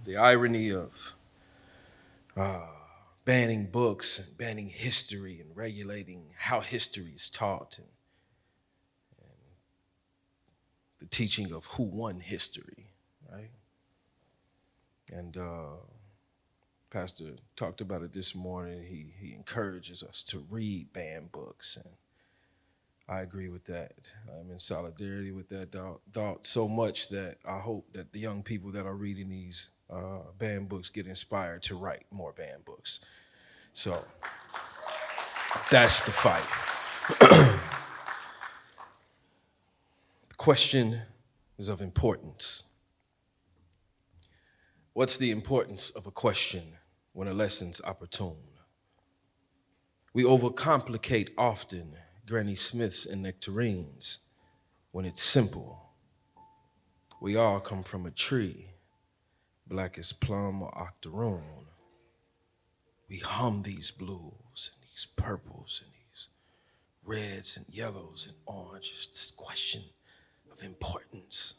the irony of banning books and banning history and regulating how history is taught and the teaching of who won history, right? And Pastor talked about it this morning. He encourages us to read banned books, and I agree with that. I'm in solidarity with that thought so much that I hope that the young people that are reading these banned books get inspired to write more banned books. So that's the fight. The question is of importance. What's the importance of a question when a lesson's opportune? We overcomplicate often Granny Smiths and nectarines when it's simple. We all come from a tree, black as plum or octoroon. We hum these blues and these purples and these reds and yellows and oranges. This question of importance.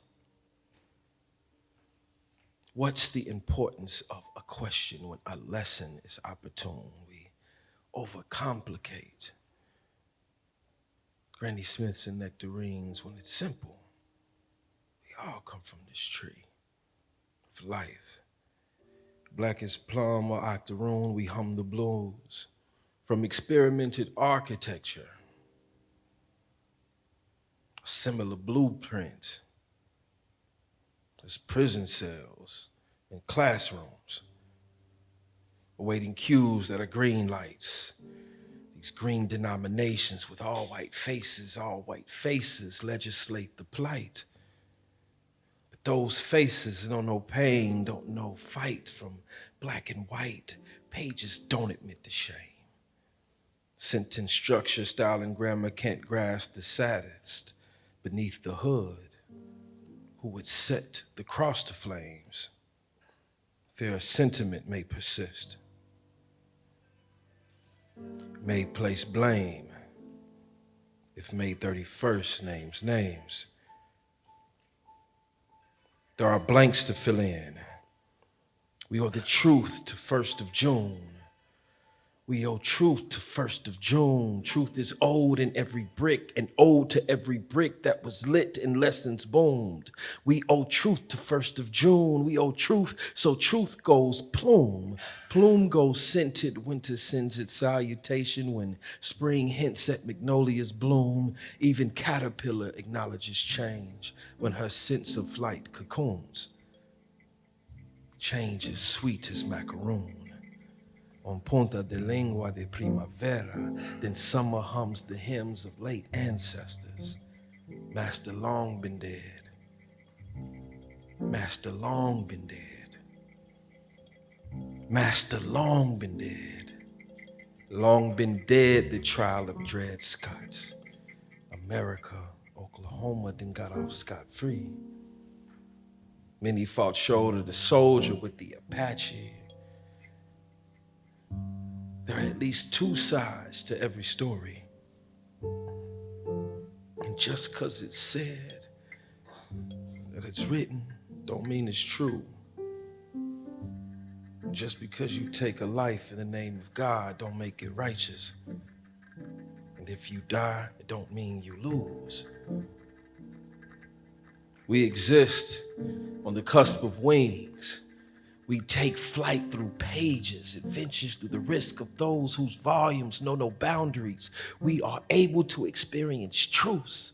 What's the importance of a question when a lesson is opportune? We overcomplicate Granny Smiths and nectarines when it's simple. We all come from this tree of life. Black as plum or octoroon, we hum the blues from experimented architecture. A similar blueprint as prison cells and classrooms, awaiting cues that are green lights. These green denominations with all white faces legislate the plight. But those faces don't know pain, don't know fight. From black and white, pages don't admit the shame. Sentence structure, style, and grammar can't grasp the saddest beneath the hood. Who would set the cross to flames? Fear a sentiment may persist, may place blame if May 31st names names. There are blanks to fill in. We owe the truth to 1st of June. We owe truth to 1st of June. Truth is owed in every brick and owed to every brick that was lit and lessons boomed. We owe truth to 1st of June. We owe truth, so truth goes plume. Plume goes scented, winter sends its salutation when spring hints at magnolia's bloom. Even caterpillar acknowledges change when her sense of flight cocoons. Change is sweet as macaroon. On punta de lengua de primavera, then summer hums the hymns of late ancestors. Master long been dead. Master long been dead. Master long been dead. Long been dead, the trial of Dred Scott's. America, Oklahoma, then got off scot-free. Many fought shoulder to soldier with the Apache. There are at least two sides to every story. And just because it's said that it's written, don't mean it's true. Just because you take a life in the name of God, don't make it righteous. And if you die, it don't mean you lose. We exist on the cusp of wings. We take flight through pages, adventures through the risk of those whose volumes know no boundaries. We are able to experience truths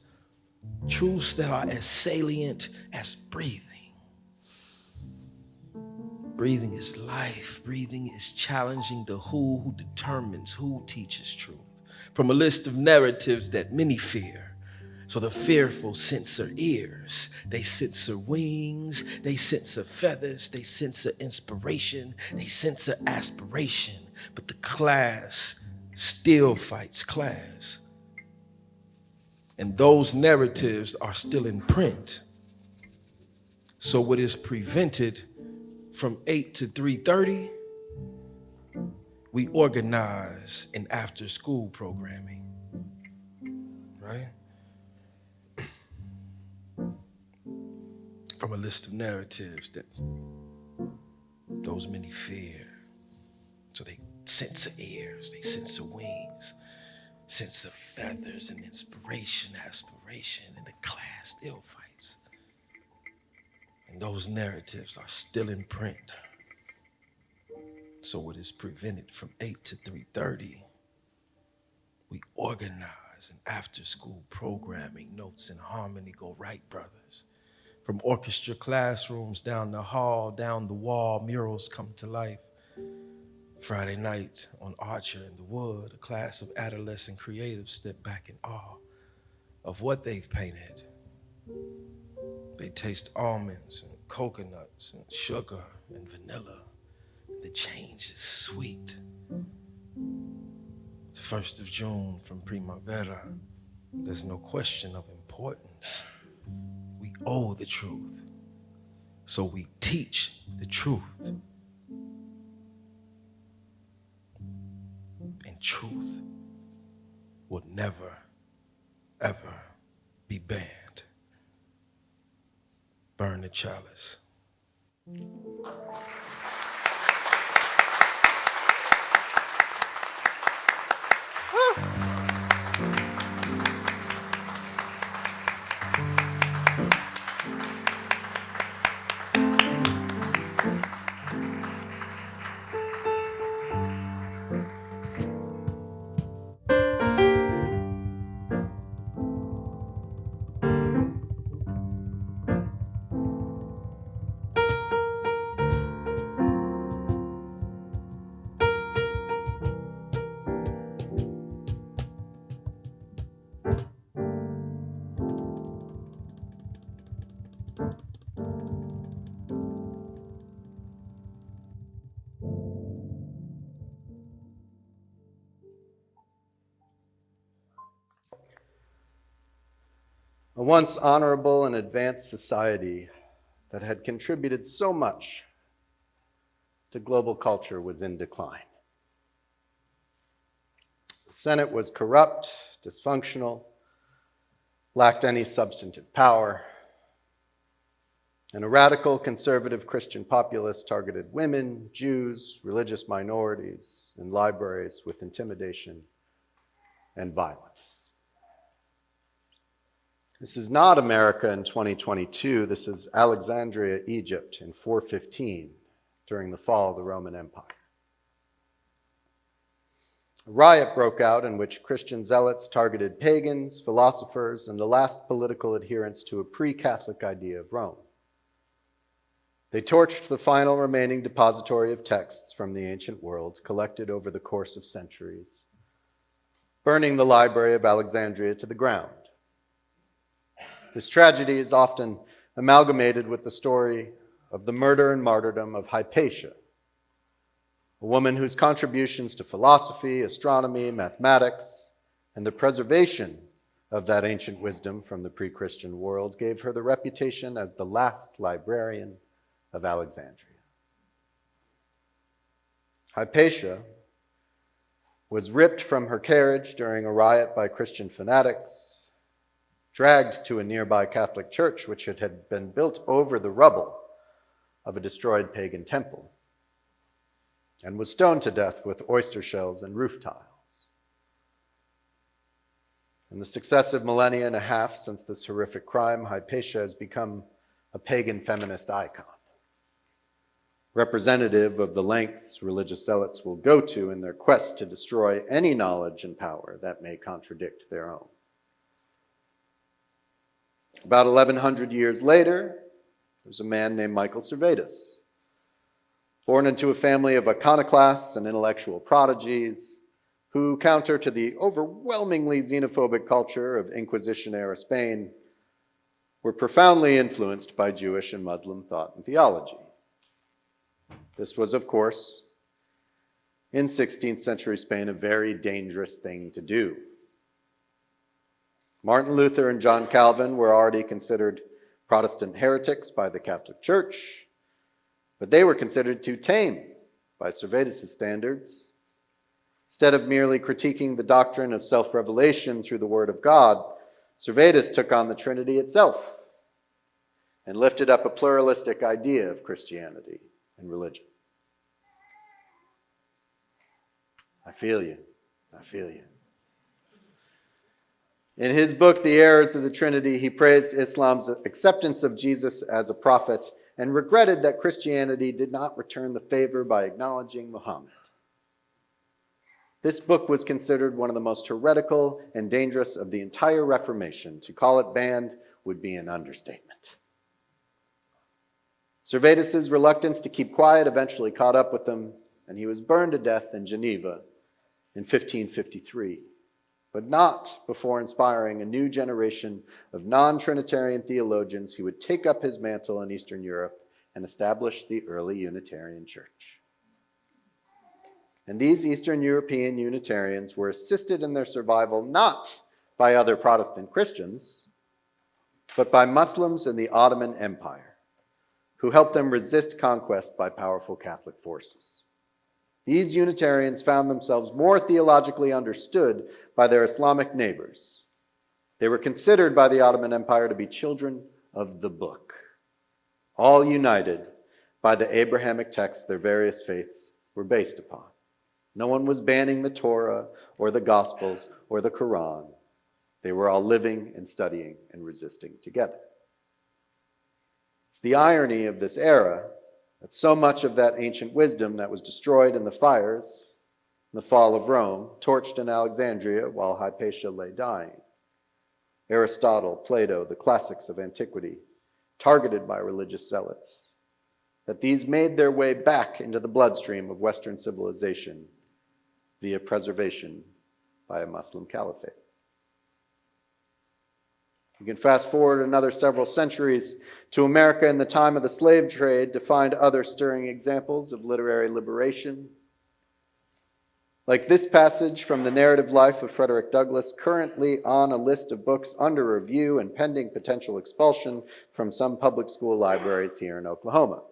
that are as salient as breathing. Breathing is life. Breathing is challenging the who determines who teaches truth. From a list of narratives that many fear. So the fearful censor ears, they censor wings, they censor feathers, they censor inspiration, they censor aspiration. But the class still fights class. And those narratives are still in print. So what is prevented from 8 to 3:30, we organize in after-school programming, right? From a list of narratives that those many fear. So they censor ears, they censor wings, censor feathers and inspiration, aspiration, and the class still fights. And those narratives are still in print. So what is prevented from 8 to 3:30, we organize an after-school programming, notes and harmony go right, brothers. From orchestra classrooms down the hall, down the wall, murals come to life. Friday night on Archer in the Wood, a class of adolescent creatives step back in awe of what they've painted. They taste almonds and coconuts and sugar and vanilla. The change is sweet. It's 1st of June from Primavera. There's no question of importance. We owe the truth, so we teach the truth. And truth will never, ever be banned. Burn the chalice. A once honorable and advanced society that had contributed so much to global culture was in decline. The Senate was corrupt, dysfunctional, lacked any substantive power, and a radical conservative Christian populace targeted women, Jews, religious minorities, and libraries with intimidation and violence. This is not America in 2022. This is Alexandria, Egypt in 415 during the fall of the Roman Empire. A riot broke out in which Christian zealots targeted pagans, philosophers, and the last political adherents to a pre-Catholic idea of Rome. They torched the final remaining depository of texts from the ancient world collected over the course of centuries, burning the Library of Alexandria to the ground. This tragedy is often amalgamated with the story of the murder and martyrdom of Hypatia, a woman whose contributions to philosophy, astronomy, mathematics, and the preservation of that ancient wisdom from the pre-Christian world gave her the reputation as the last librarian of Alexandria. Hypatia was ripped from her carriage during a riot by Christian fanatics, dragged to a nearby Catholic church which had been built over the rubble of a destroyed pagan temple, and was stoned to death with oyster shells and roof tiles. In the successive millennia and a half since this horrific crime, Hypatia has become a pagan feminist icon, representative of the lengths religious zealots will go to in their quest to destroy any knowledge and power that may contradict their own. About 1,100 years later, there's a man named Michael Servetus, born into a family of iconoclasts and intellectual prodigies who, counter to the overwhelmingly xenophobic culture of Inquisition-era Spain, were profoundly influenced by Jewish and Muslim thought and theology. This was, of course, in 16th century Spain, a very dangerous thing to do. Martin Luther and John Calvin were already considered Protestant heretics by the Catholic Church, but they were considered too tame by Servetus' standards. Instead of merely critiquing the doctrine of self-revelation through the Word of God, Servetus took on the Trinity itself and lifted up a pluralistic idea of Christianity and religion. I feel you. I feel you. In his book, The Errors of the Trinity, he praised Islam's acceptance of Jesus as a prophet and regretted that Christianity did not return the favor by acknowledging Muhammad. This book was considered one of the most heretical and dangerous of the entire Reformation. To call it banned would be an understatement. Servetus's reluctance to keep quiet eventually caught up with him, and he was burned to death in Geneva in 1553, but not before inspiring a new generation of non-Trinitarian theologians who would take up his mantle in Eastern Europe and establish the early Unitarian Church. And these Eastern European Unitarians were assisted in their survival not by other Protestant Christians, but by Muslims in the Ottoman Empire, who helped them resist conquest by powerful Catholic forces. These Unitarians found themselves more theologically understood by their Islamic neighbors. They were considered by the Ottoman Empire to be children of the book, all united by the Abrahamic texts their various faiths were based upon. No one was banning the Torah or the Gospels or the Quran. They were all living and studying and resisting together. It's the irony of this era that so much of that ancient wisdom that was destroyed in the fires, in the fall of Rome, torched in Alexandria while Hypatia lay dying. Aristotle, Plato, the classics of antiquity, targeted by religious zealots, that these made their way back into the bloodstream of Western civilization via preservation by a Muslim caliphate. You can fast forward another several centuries to America in the time of the slave trade to find other stirring examples of literary liberation. Like this passage from the narrative life of Frederick Douglass, currently on a list of books under review and pending potential expulsion from some public school libraries here in Oklahoma.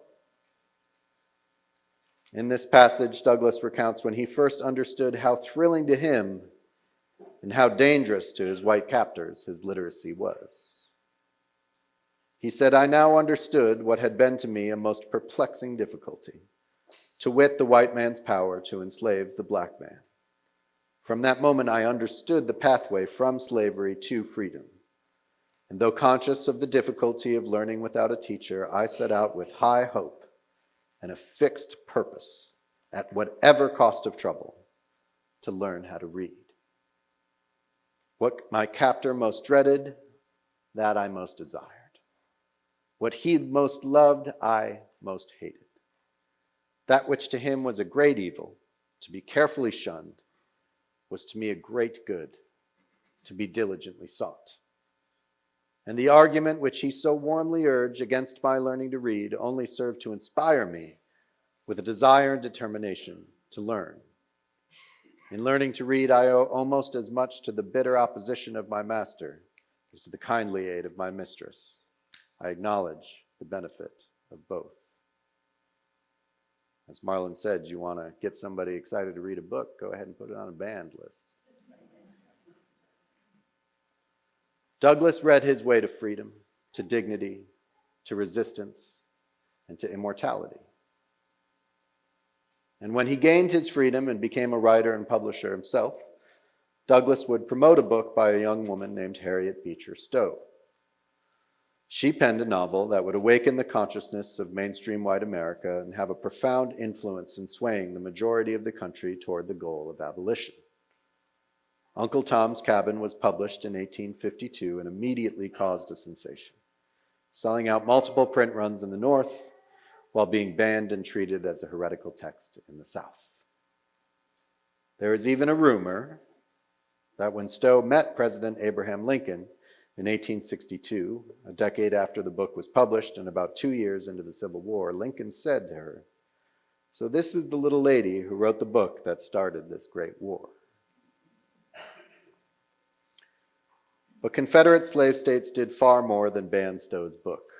In this passage, Douglass recounts when he first understood how thrilling to him and how dangerous to his white captors his literacy was. He said, "I now understood what had been to me a most perplexing difficulty, to wit, the white man's power to enslave the black man. From that moment, I understood the pathway from slavery to freedom. And though conscious of the difficulty of learning without a teacher, I set out with high hope and a fixed purpose, at whatever cost of trouble, to learn how to read. What my captor most dreaded, that I most desired. What he most loved, I most hated. That which to him was a great evil, to be carefully shunned, was to me a great good, to be diligently sought. And the argument which he so warmly urged against my learning to read only served to inspire me with a desire and determination to learn. In learning to read, I owe almost as much to the bitter opposition of my master as to the kindly aid of my mistress. I acknowledge the benefit of both." As Marlin said, you want to get somebody excited to read a book, go ahead and put it on a banned list. Douglass read his way to freedom, to dignity, to resistance, and to immortality. And when he gained his freedom and became a writer and publisher himself, Douglass would promote a book by a young woman named Harriet Beecher Stowe. She penned a novel that would awaken the consciousness of mainstream white America and have a profound influence in swaying the majority of the country toward the goal of abolition. Uncle Tom's Cabin was published in 1852 and immediately caused a sensation, selling out multiple print runs in the North while being banned and treated as a heretical text in the South. There is even a rumor that when Stowe met President Abraham Lincoln in 1862, a decade after the book was published and about 2 years into the Civil War, Lincoln said to her, "So this is the little lady who wrote the book that started this great war." But Confederate slave states did far more than ban Stowe's book.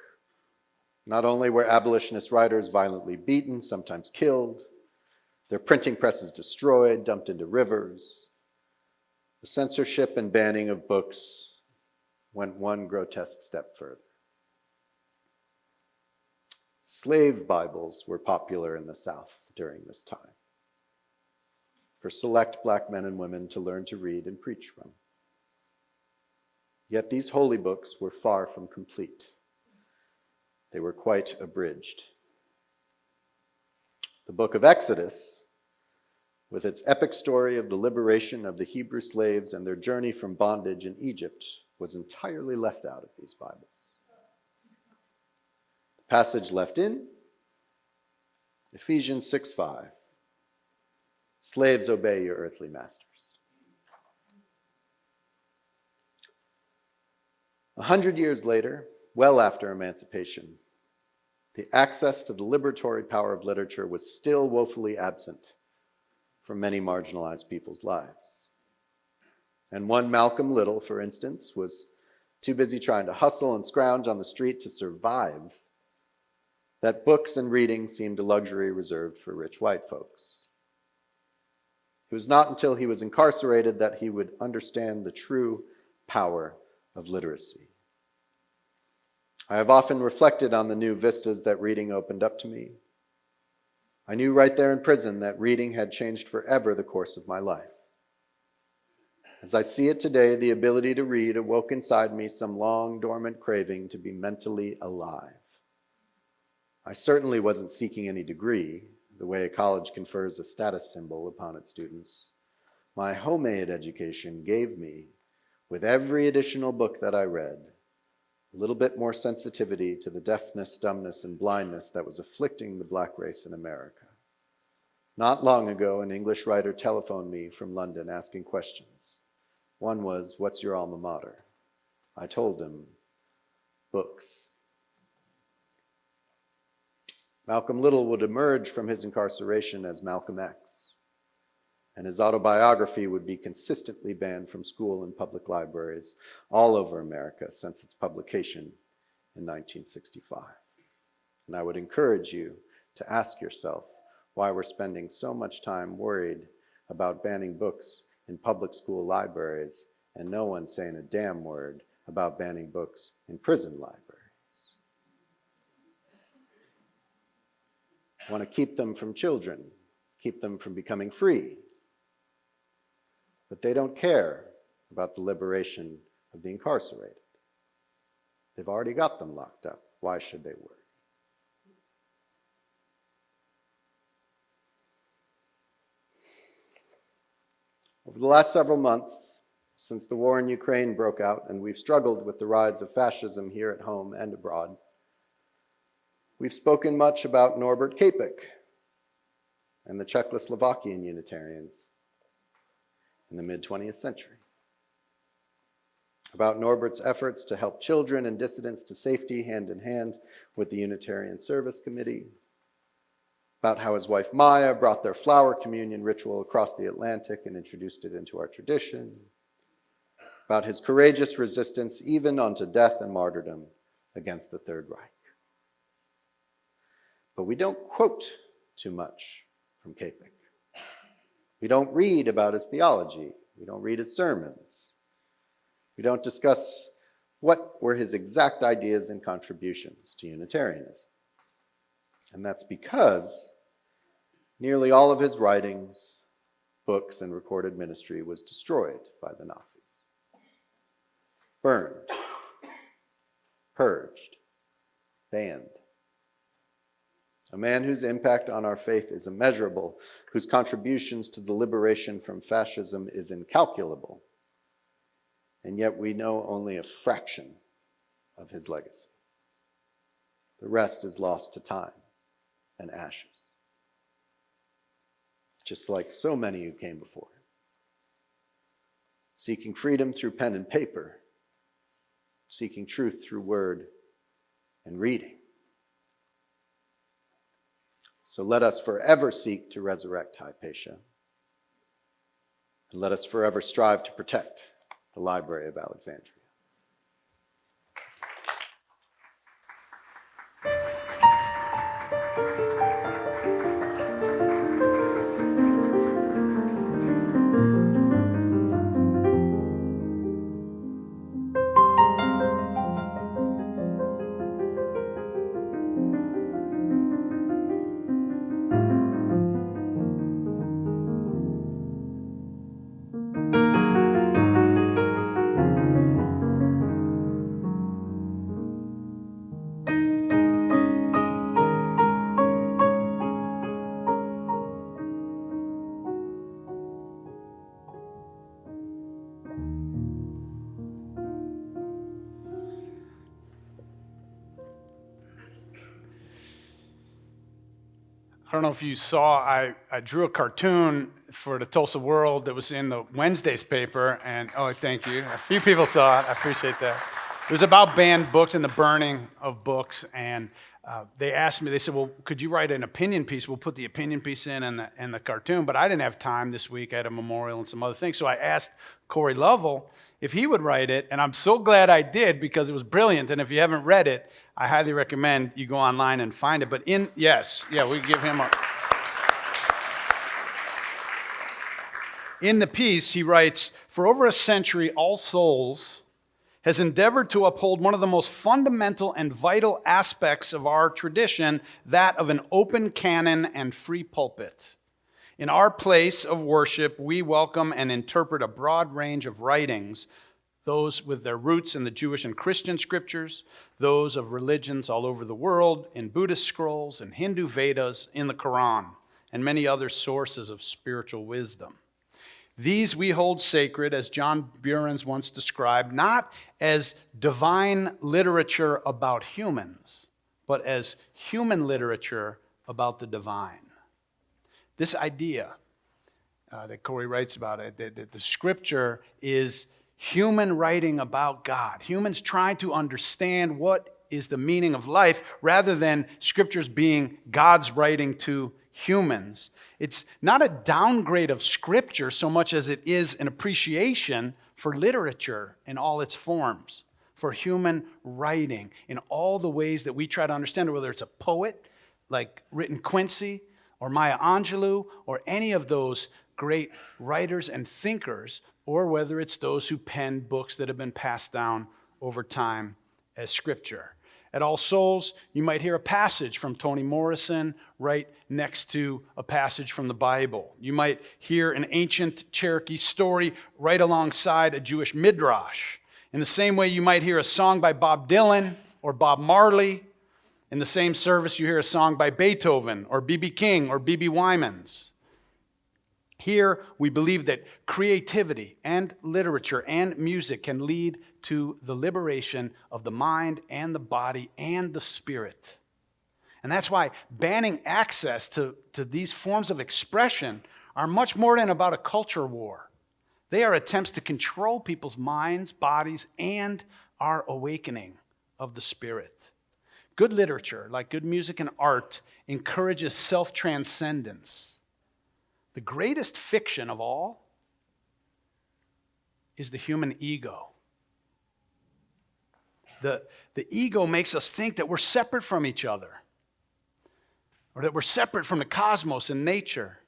Not only were abolitionist writers violently beaten, sometimes killed, their printing presses destroyed, dumped into rivers, the censorship and banning of books went one grotesque step further. Slave Bibles were popular in the South during this time. for select black men and women to learn to read and preach from. Yet these holy books were far from complete. They were quite abridged. The book of Exodus, with its epic story of the liberation of the Hebrew slaves and their journey from bondage in Egypt, was entirely left out of these Bibles. The passage left in, Ephesians 6:5. Slaves, obey your earthly masters. 100 years later, well after emancipation, the access to the liberatory power of literature was still woefully absent from many marginalized people's lives. And one Malcolm Little, for instance, was too busy trying to hustle and scrounge on the street to survive that books and reading seemed a luxury reserved for rich white folks. It was not until he was incarcerated that he would understand the true power of literacy. I have often reflected on the new vistas that reading opened up to me. I knew right there in prison that reading had changed forever the course of my life. As I see it today, the ability to read awoke inside me some long dormant craving to be mentally alive. I certainly wasn't seeking any degree, the way a college confers a status symbol upon its students. My homemade education gave me, with every additional book that I read, a little bit more sensitivity to the deafness, dumbness, and blindness that was afflicting the black race in America. Not long ago, an English writer telephoned me from London asking questions. One was, "What's your alma mater?" I told him, "Books." Malcolm Little would emerge from his incarceration as Malcolm X, and his autobiography would be consistently banned from school and public libraries all over America since its publication in 1965. And I would encourage you to ask yourself why we're spending so much time worried about banning books in public school libraries and no one saying a damn word about banning books in prison libraries. Want to keep them from children, keep them from becoming free. But they don't care about the liberation of the incarcerated. They've already got them locked up. Why should they worry? Over the last several months, since the war in Ukraine broke out and we've struggled with the rise of fascism here at home and abroad, we've spoken much about Norbert Capek and the Czechoslovakian Unitarians in the mid-20th century, about Norbert's efforts to help children and dissidents to safety hand in hand with the Unitarian Service Committee, about how his wife Maya brought their flower communion ritual across the Atlantic and introduced it into our tradition, about his courageous resistance even unto death and martyrdom against the Third Reich. But we don't quote too much from Capek. We don't read about his theology. We don't read his sermons. We don't discuss what were his exact ideas and contributions to Unitarianism. And that's because nearly all of his writings, books, and recorded ministry was destroyed by the Nazis. Burned, purged, banned. A man whose impact on our faith is immeasurable, whose contributions to the liberation from fascism is incalculable, and yet we know only a fraction of his legacy. The rest is lost to time and ashes, just like so many who came before him, seeking freedom through pen and paper, seeking truth through word and reading. So let us forever seek to resurrect Hypatia, and let us forever strive to protect the Library of Alexandria. don't know if you saw, I drew a cartoon for the Tulsa World that was in the Wednesday's paper, and thank you. A few people saw it. I appreciate that. It was about banned books and the burning of books, and they asked me, they said, well, could you write an opinion piece? We'll put the opinion piece in and the cartoon, but I didn't have time this week. I had a memorial and some other things, so I asked Cory Lovell if he would write it, and I'm so glad I did because it was brilliant, and if you haven't read it, I highly recommend you go online and find it. But we give him a... In the piece, he writes, for over a century, All Souls has endeavored to uphold one of the most fundamental and vital aspects of our tradition, that of an open canon and free pulpit. In our place of worship, we welcome and interpret a broad range of writings, those with their roots in the Jewish and Christian scriptures, those of religions all over the world, in Buddhist scrolls, in Hindu Vedas, in the Quran, and many other sources of spiritual wisdom. These we hold sacred, as John Burns once described, not as divine literature about humans, but as human literature about the divine. This idea that Cory writes about, that the scripture is human writing about God, humans trying to understand what is the meaning of life, rather than scriptures being God's writing to humans. It's not a downgrade of scripture so much as it is an appreciation for literature in all its forms, for human writing in all the ways that we try to understand it, whether it's a poet like written Quincy or Maya Angelou or any of those great writers and thinkers, or whether it's those who penned books that have been passed down over time as scripture. At All Souls, you might hear a passage from Toni Morrison right next to a passage from the Bible. You might hear an ancient Cherokee story right alongside a Jewish midrash. In the same way, you might hear a song by Bob Dylan or Bob Marley. In the same service, you hear a song by Beethoven or B.B. King or B.B. Wymans. Here, we believe that creativity and literature and music can lead to the liberation of the mind and the body and the spirit. And that's why banning access to these forms of expression are much more than about a culture war. They are attempts to control people's minds, bodies, and our awakening of the spirit. Good literature, like good music and art, encourages self-transcendence. The greatest fiction of all is the human ego. The ego makes us think that we're separate from each other, or that we're separate from the cosmos and nature,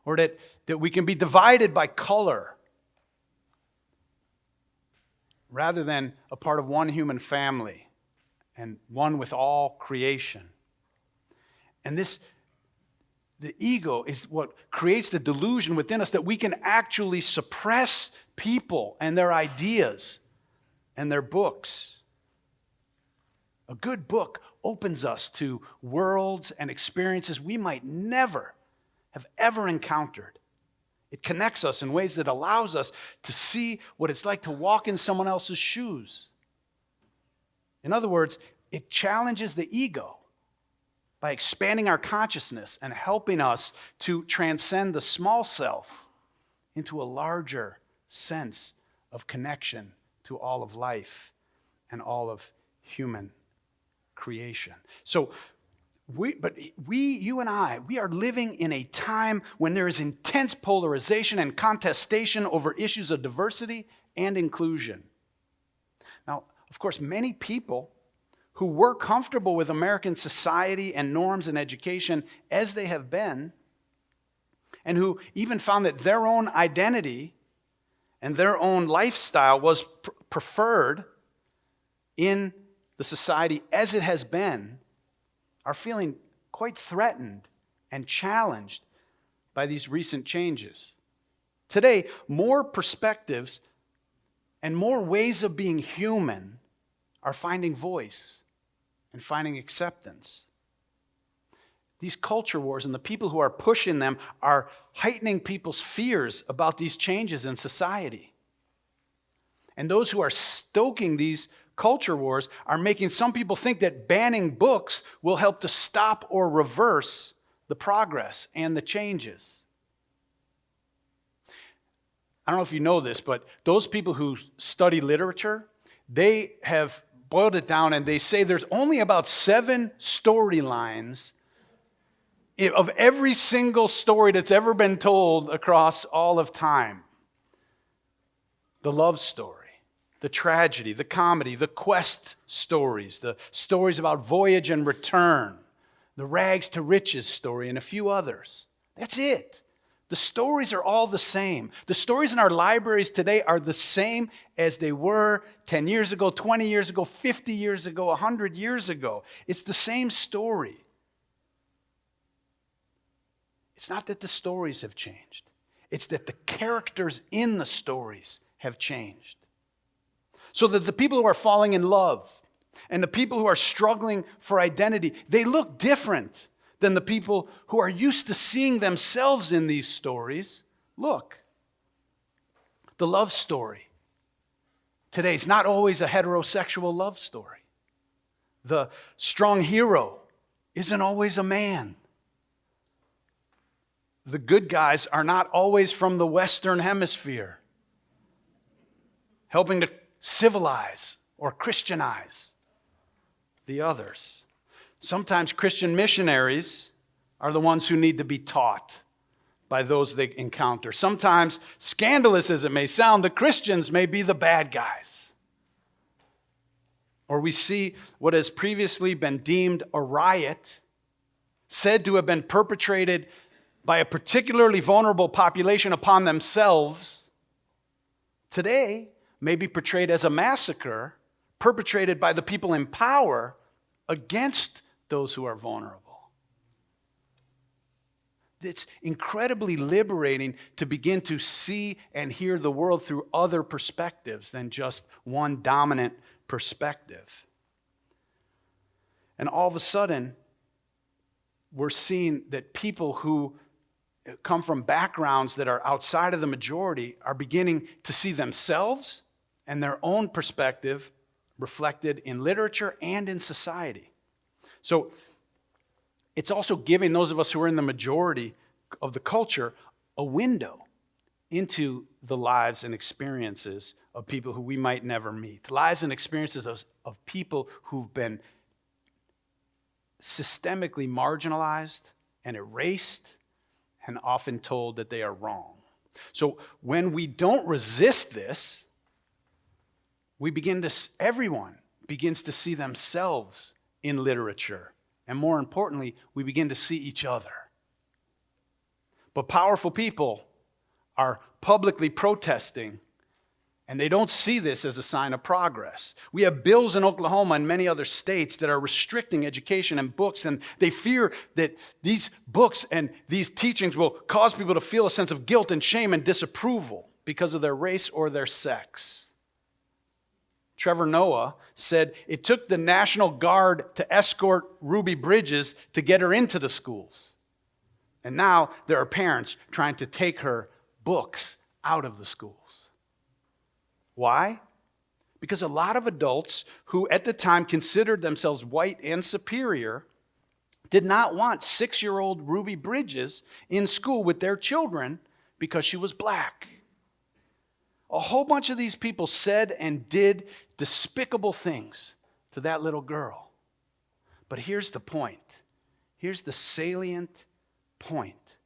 or that we can be divided by color, rather than a part of one human family and one with all creation. And the ego is what creates the delusion within us that we can actually suppress people and their ideas and their books. A good book opens us to worlds and experiences we might never have ever encountered. It connects us in ways that allows us to see what it's like to walk in someone else's shoes. In other words, it challenges the ego by expanding our consciousness and helping us to transcend the small self into a larger sense of connection to all of life and all of human creation. So you and I, we are living in a time when there is intense polarization and contestation over issues of diversity and inclusion. Now, of course, many people who were comfortable with American society and norms and education as they have been, and who even found that their own identity and their own lifestyle was preferred in the society as it has been, are feeling quite threatened and challenged by these recent changes. Today, more perspectives and more ways of being human are finding voice and finding acceptance. These culture wars and the people who are pushing them are heightening people's fears about these changes in society. And those who are stoking these culture wars are making some people think that banning books will help to stop or reverse the progress and the changes. I don't know if you know this, but those people who study literature, they have boiled it down and they say there's only about 7 storylines of every single story that's ever been told across all of time. The love story, the tragedy, the comedy, the quest stories, the stories about voyage and return, the rags to riches story, and a few others. That's it. The stories are all the same. The stories in our libraries today are the same as they were 10 years ago, 20 years ago, 50 years ago, 100 years ago. It's the same story. It's not that the stories have changed. It's that the characters in the stories have changed. So that the people who are falling in love and the people who are struggling for identity, they look different than the people who are used to seeing themselves in these stories. Look, the love story today is not always a heterosexual love story. The strong hero isn't always a man. The good guys are not always from the Western Hemisphere, helping to civilize or Christianize the others. Sometimes Christian missionaries are the ones who need to be taught by those they encounter. Sometimes, scandalous as it may sound, the Christians may be the bad guys. Or we see what has previously been deemed a riot, said to have been perpetrated by a particularly vulnerable population upon themselves, today may be portrayed as a massacre perpetrated by the people in power against those who are vulnerable. It's incredibly liberating to begin to see and hear the world through other perspectives than just one dominant perspective. And all of a sudden, we're seeing that people who come from backgrounds that are outside of the majority are beginning to see themselves and their own perspective reflected in literature and in society. So it's also giving those of us who are in the majority of the culture a window into the lives and experiences of people who we might never meet. Lives and experiences of people who've been systemically marginalized and erased and often told that they are wrong. So when we don't resist this, everyone begins to see themselves in literature. And more importantly, we begin to see each other. But powerful people are publicly protesting, and they don't see this as a sign of progress. We have bills in Oklahoma and many other states that are restricting education and books, and they fear that these books and these teachings will cause people to feel a sense of guilt and shame and disapproval because of their race or their sex. Trevor Noah said it took the National Guard to escort Ruby Bridges to get her into the schools. And now there are parents trying to take her books out of the schools. Why? Because a lot of adults who at the time considered themselves white and superior did not want 6-year-old Ruby Bridges in school with their children because she was black. A whole bunch of these people said and did despicable things to that little girl. But here's the point. Here's the salient point.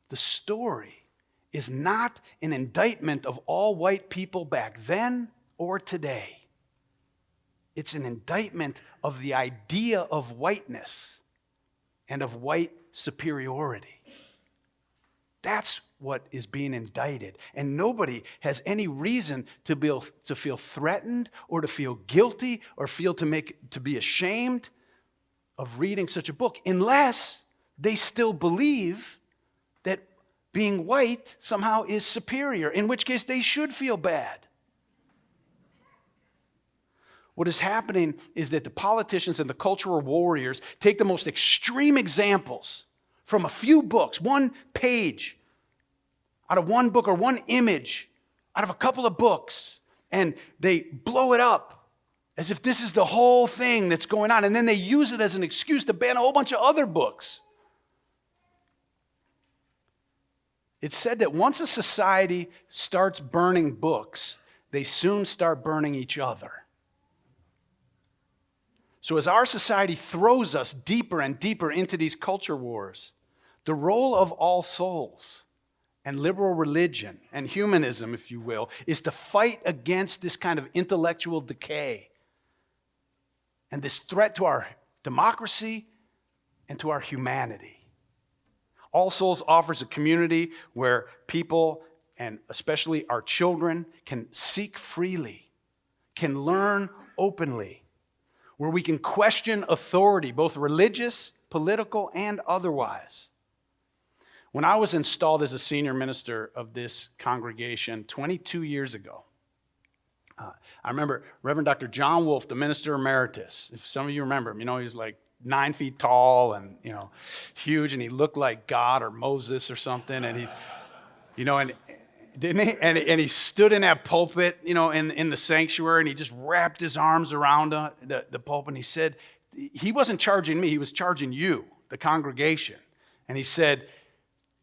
The story is not an indictment of all white people back then or today. It's an indictment of the idea of whiteness and of white superiority. That's what is being indicted. And nobody has any reason to feel threatened or to feel guilty or feel to be ashamed of reading such a book unless they still believe that being white somehow is superior, in which case they should feel bad. What is happening is that the politicians and the cultural warriors take the most extreme examples from a few books, one page out of one book or one image out of a couple of books, and they blow it up as if this is the whole thing that's going on, and then they use it as an excuse to ban a whole bunch of other books. It's said that once a society starts burning books, they soon start burning each other. So as our society throws us deeper and deeper into these culture wars, the role of all souls and liberal religion and humanism, if you will, is to fight against this kind of intellectual decay and this threat to our democracy and to our humanity. All Souls offers a community where people, and especially our children, can seek freely, can learn openly, where we can question authority, both religious, political, and otherwise. When I was installed as a senior minister of this congregation 22 years ago, I remember Reverend Dr. John Wolfe, the minister emeritus. If some of you remember him, he was like 9 feet tall and, huge, and he looked like God or Moses or something. And and didn't he? And he stood in that pulpit, in the sanctuary, and he just wrapped his arms around the pulpit, and he said, he wasn't charging me, he was charging you, the congregation. And he said,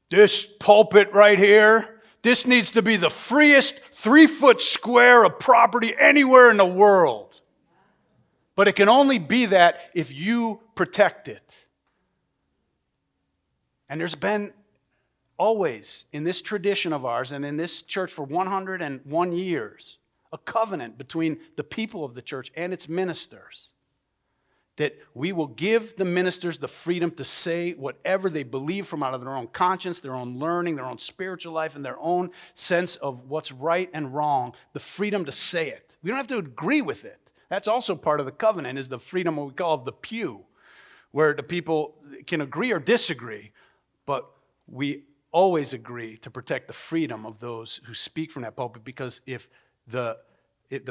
this pulpit right here, this needs to be the freest 3-foot square of property anywhere in the world. But it can only be that if you protect it. And there's been always, in this tradition of ours and in this church for 101 years, a covenant between the people of the church and its ministers, that we will give the ministers the freedom to say whatever they believe from out of their own conscience, their own learning, their own spiritual life, and their own sense of what's right and wrong, the freedom to say it. We don't have to agree with it. That's also part of the covenant, is the freedom, what we call the pew, where the people can agree or disagree, but we always agree to protect the freedom of those who speak from that pulpit, because if the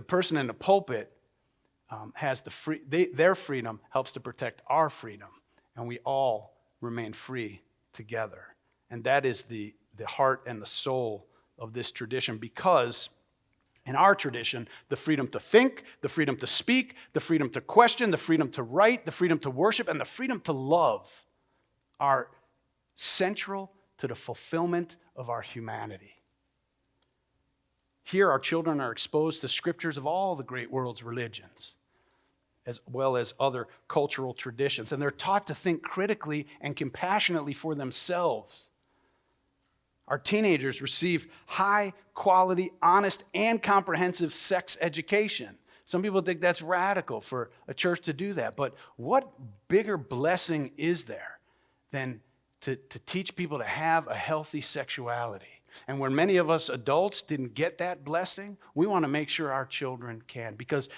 person in the pulpit has their freedom helps to protect our freedom, and we all remain free together. And that is the heart and the soul of this tradition, because in our tradition, the freedom to think, the freedom to speak, the freedom to question, the freedom to write, the freedom to worship, and the freedom to love are central to the fulfillment of our humanity. Here, our children are exposed to scriptures of all the great world's religions, as well as other cultural traditions, and they're taught to think critically and compassionately for themselves. Our teenagers receive high-quality, honest, and comprehensive sex education. Some people think that's radical for a church to do that, but what bigger blessing is there than to teach people to have a healthy sexuality? And when many of us adults didn't get that blessing, we want to make sure our children can, because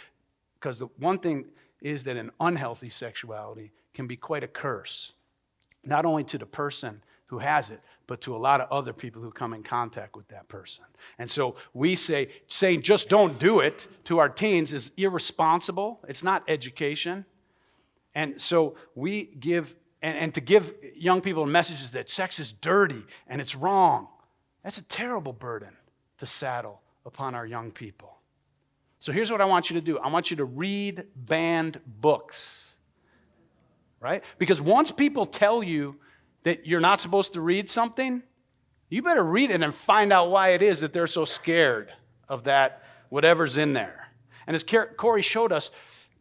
the one thing is that an unhealthy sexuality can be quite a curse, not only to the person who has it, but to a lot of other people who come in contact with that person. And so we saying just don't do it to our teens is irresponsible. It's not education. And so we give, and to give young people messages that sex is dirty and it's wrong, that's a terrible burden to saddle upon our young people. So here's what I want you to do. I want you to read banned books, right? Because once people tell you that you're not supposed to read something, you better read it and find out why it is that they're so scared of that, whatever's in there. And as Cory showed us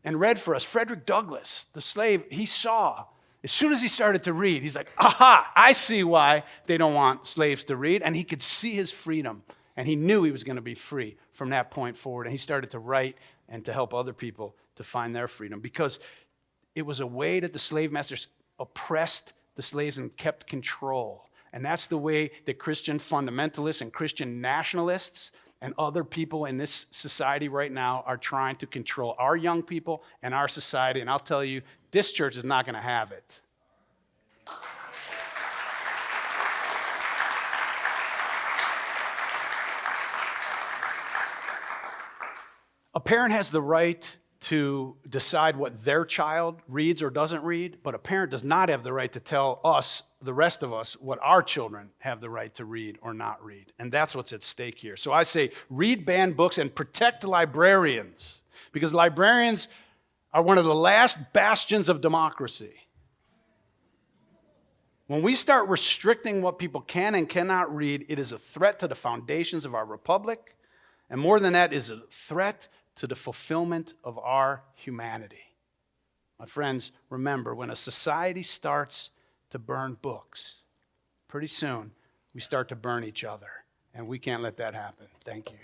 and read for us, Frederick Douglass, the slave, he saw, as soon as he started to read, he's like, aha, I see why they don't want slaves to read. And he could see his freedom. And he knew he was going to be free from that point forward. And he started to write and to help other people to find their freedom, because it was a way that the slave masters oppressed the slaves and kept control. And that's the way that Christian fundamentalists and Christian nationalists and other people in this society right now are trying to control our young people and our society. And I'll tell you, this church is not going to have it. A parent has the right to decide what their child reads or doesn't read, but a parent does not have the right to tell us, the rest of us, what our children have the right to read or not read. And that's what's at stake here. So I say, read banned books and protect librarians, because librarians are one of the last bastions of democracy. When we start restricting what people can and cannot read, it is a threat to the foundations of our republic, and more than that, is a threat to the fulfillment of our humanity. My friends, remember, when a society starts to burn books, pretty soon we start to burn each other, and we can't let that happen. Thank you.